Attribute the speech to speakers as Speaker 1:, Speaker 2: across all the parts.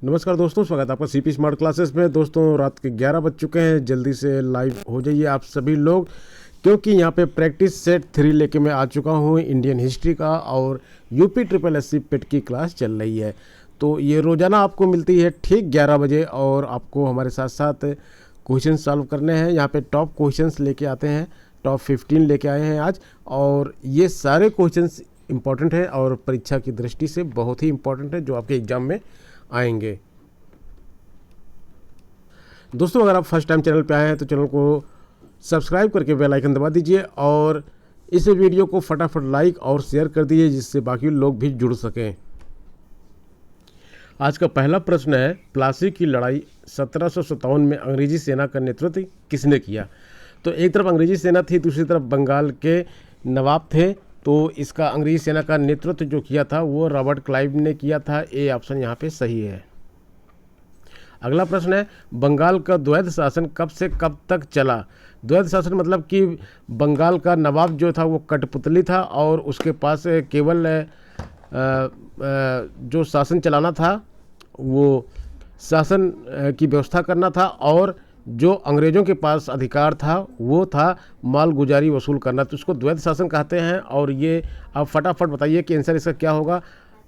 Speaker 1: नमस्कार दोस्तों, स्वागत है आपका सीपी स्मार्ट क्लासेस में। दोस्तों रात के 11 बज चुके हैं, जल्दी से लाइव हो जाइए आप सभी लोग, क्योंकि यहाँ पे प्रैक्टिस सेट 3 लेके मैं आ चुका हूँ इंडियन हिस्ट्री का, और यूपी ट्रिपल एससी पेट की क्लास चल रही है। तो ये रोज़ाना आपको मिलती है ठीक 11 बजे, और आपको हमारे साथ साथ क्वेश्चन सॉल्व करने हैं। यहाँ पे टॉप क्वेश्चंस लेके आते हैं, टॉप 15 लेके आए हैं आज, और ये सारे क्वेश्चंस इंपॉर्टेंट है और परीक्षा की दृष्टि से बहुत ही इंपॉर्टेंट है, जो आपके एग्जाम में आएंगे। दोस्तों अगर आप फर्स्ट टाइम चैनल पे आए हैं तो चैनल को सब्सक्राइब करके बेल आइकन दबा दीजिए, और इस वीडियो को फटाफट लाइक और शेयर कर दीजिए, जिससे बाकी लोग भी जुड़ सकें। आज का पहला प्रश्न है, प्लासी की लड़ाई 1757 में अंग्रेजी सेना का नेतृत्व किसने किया? तो एक तरफ अंग्रेजी सेना थी, दूसरी तरफ बंगाल के नवाब थे। तो इसका अंग्रेजी सेना का नेतृत्व जो किया था वो रॉबर्ट क्लाइव ने किया था। ए ऑप्शन यहाँ पे सही है। अगला प्रश्न है, बंगाल का द्वैध शासन कब से कब तक चला? द्वैध शासन मतलब कि बंगाल का नवाब जो था वो कठपुतली था, और उसके पास केवल जो शासन चलाना था वो शासन की व्यवस्था करना था, और जो अंग्रेज़ों के पास अधिकार था वो था मालगुजारी वसूल करना। तो उसको द्वैध शासन कहते हैं। और ये आप फटाफट बताइए कि आंसर इसका क्या होगा।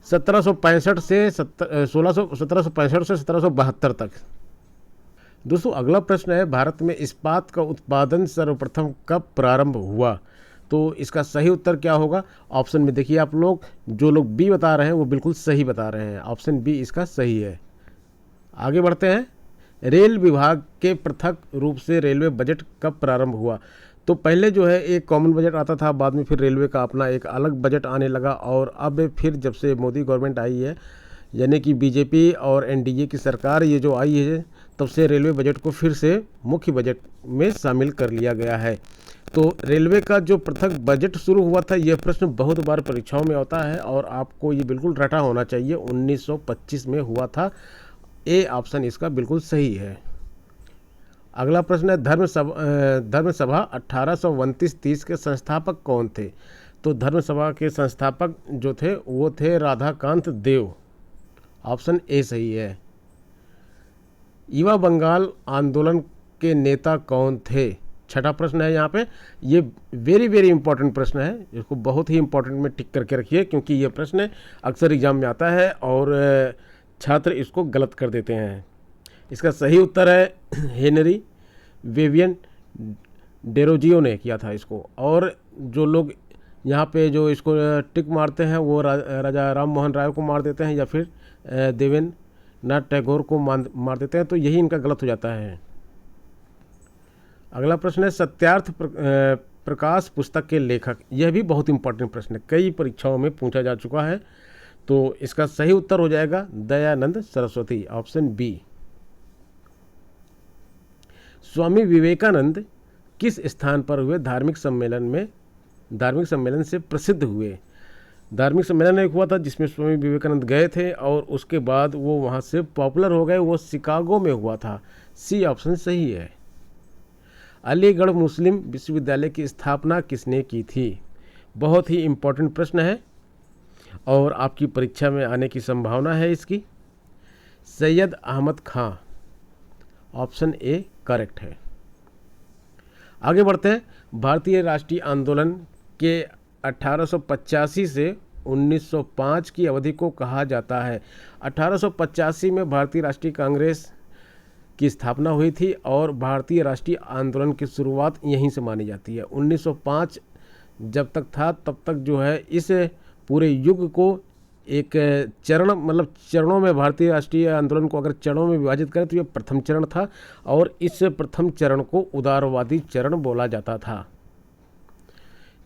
Speaker 1: 1765 से 1772 तक। दोस्तों अगला प्रश्न है, भारत में इस्पात का उत्पादन सर्वप्रथम कब प्रारंभ हुआ? तो इसका सही उत्तर क्या होगा? ऑप्शन में देखिए आप लोग, जो लोग बी बता रहे हैं वो बिल्कुल सही बता रहे हैं। ऑप्शन बी इसका सही है। आगे बढ़ते हैं, रेल विभाग के पृथक रूप से रेलवे बजट कब प्रारंभ हुआ? तो पहले जो है एक कॉमन बजट आता था, बाद में फिर रेलवे का अपना एक अलग बजट आने लगा, और अब फिर जब से मोदी गवर्नमेंट आई है, यानी कि बीजेपी और एनडीए की सरकार ये जो आई है, तब से रेलवे बजट को फिर से मुख्य बजट में शामिल कर लिया गया है। तो रेलवे का जो पृथक बजट शुरू हुआ था, यह प्रश्न बहुत बार परीक्षाओं में आता है और आपको ये बिल्कुल रटा होना चाहिए। 1925 में हुआ था। ए ऑप्शन इसका बिल्कुल सही है। अगला प्रश्न है, धर्मसभा 1829-30 के संस्थापक कौन थे? तो धर्मसभा के संस्थापक जो थे वो थे राधाकांत देव। ऑप्शन ए सही है। युवा बंगाल आंदोलन के नेता कौन थे? छठा प्रश्न है यहाँ पे। ये वेरी वेरी इंपॉर्टेंट प्रश्न है, इसको बहुत ही इंपॉर्टेंट में टिक करके रखिए, क्योंकि ये प्रश्न अक्सर एग्जाम में आता है और छात्र इसको गलत कर देते हैं। इसका सही उत्तर है हेनरी विवियन डेरोजियो ने किया था इसको। और जो लोग यहाँ पे जो इसको टिक मारते हैं वो राजा राम मोहन राय को मार देते हैं, या फिर देवेंद्रनाथ टैगोर को मार देते हैं, तो यही इनका गलत हो जाता है। अगला प्रश्न है, सत्यार्थ प्रकाश पुस्तक के लेखक। यह भी बहुत इंपॉर्टेंट प्रश्न है, कई परीक्षाओं में पूछा जा चुका है। तो इसका सही उत्तर हो जाएगा दयानंद सरस्वती। Option B. स्वामी विवेकानंद किस स्थान पर हुए धार्मिक सम्मेलन से प्रसिद्ध हुए? धार्मिक सम्मेलन एक हुआ था जिसमें स्वामी विवेकानंद गए थे, और उसके बाद वो वहाँ से पॉपुलर हो गए। वो शिकागो में हुआ था। सी ऑप्शन सही है। अलीगढ़ मुस्लिम विश्वविद्यालय की स्थापना किसने की थी? बहुत ही इम्पोर्टेंट प्रश्न है और आपकी परीक्षा में आने की संभावना है इसकी। सैयद अहमद खां। ऑप्शन ए करेक्ट है। आगे बढ़ते हैं, भारतीय राष्ट्रीय आंदोलन के 1885 से 1905 की अवधि को कहा जाता है। 1885 में भारतीय राष्ट्रीय कांग्रेस की स्थापना हुई थी, और भारतीय राष्ट्रीय आंदोलन की शुरुआत यहीं से मानी जाती है। 1905 जब तक था तब तक जो है इस पूरे युग को एक चरण, मतलब चरणों में, भारतीय राष्ट्रीय आंदोलन को अगर चरणों में विभाजित करें तो ये प्रथम चरण था, और इस प्रथम चरण को उदारवादी चरण बोला जाता था।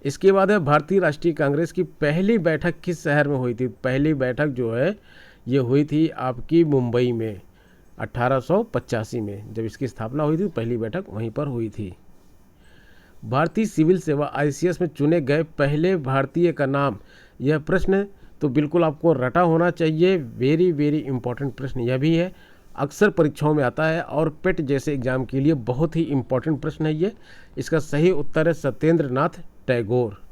Speaker 1: इसके बाद है, भारतीय राष्ट्रीय कांग्रेस की पहली बैठक किस शहर में हुई थी? पहली बैठक जो है ये हुई थी आपकी मुंबई में 1885 में, जब इसकी स्थापना हुई थी पहली बैठक वहीं पर हुई थी। भारतीय सिविल सेवा ICS में चुने गए पहले भारतीय का नाम? यह प्रश्न तो बिल्कुल आपको रटा होना चाहिए। वेरी वेरी इंपॉर्टेंट प्रश्न यह भी है, अक्सर परीक्षाओं में आता है, और पेट जैसे एग्जाम के लिए बहुत ही इंपॉर्टेंट प्रश्न है ये। इसका सही उत्तर है सत्येंद्र नाथ टैगोर।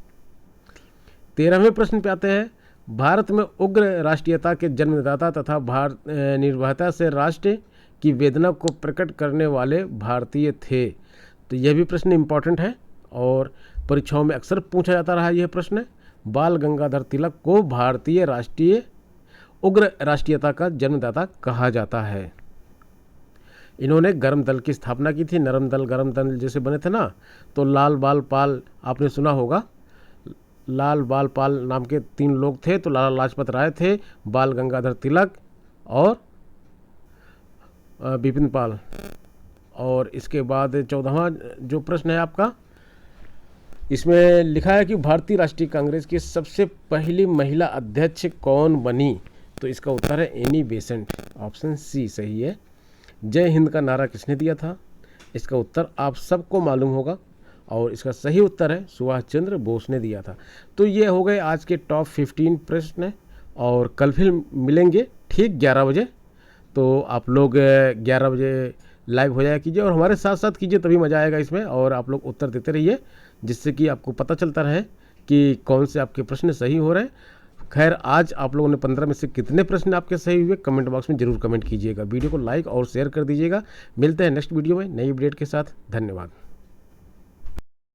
Speaker 1: 13वें प्रश्न पे आते हैं, भारत में उग्र राष्ट्रीयता के जन्मदाता तथा निर्भयता से राष्ट्र की वेदना को प्रकट करने वाले भारतीय थे। तो यह भी प्रश्न इम्पॉर्टेंट है और परीक्षाओं में अक्सर पूछा जाता रहा यह प्रश्न। बाल गंगाधर तिलक को भारतीय उग्र राष्ट्रीयता का जन्मदाता कहा जाता है। इन्होंने गरम दल की स्थापना की थी। नरम दल गरम दल जैसे बने थे ना, तो लाल बाल पाल आपने सुना होगा। लाल बाल पाल नाम के 3 लोग थे। तो लाला लाजपत राय थे, बाल गंगाधर तिलक और बिपिन पाल। और इसके बाद 14वां जो प्रश्न है आपका, इसमें लिखा है कि भारतीय राष्ट्रीय कांग्रेस की सबसे पहली महिला अध्यक्ष कौन बनी? तो इसका उत्तर है एनी बेसेंट। ऑप्शन सी सही है। जय हिंद का नारा किसने दिया था? इसका उत्तर आप सबको मालूम होगा और इसका सही उत्तर है सुभाष चंद्र बोस ने दिया था। तो ये हो गए आज के टॉप 15 प्रश्न और कल फिर मिलेंगे ठीक 11 बजे। तो आप लोग 11 बजे लाइव हो जाया कीजिए और हमारे साथ साथ कीजिए, तभी मज़ा आएगा इसमें। और आप लोग उत्तर देते रहिए जिससे कि आपको पता चलता रहे कि कौन से आपके प्रश्न सही हो रहे हैं। खैर, आज आप लोगों ने 15 में से कितने प्रश्न आपके सही हुए कमेंट बॉक्स में ज़रूर कमेंट कीजिएगा। वीडियो को लाइक और शेयर कर दीजिएगा। मिलते हैं नेक्स्ट वीडियो में नई अपडेट के साथ। धन्यवाद।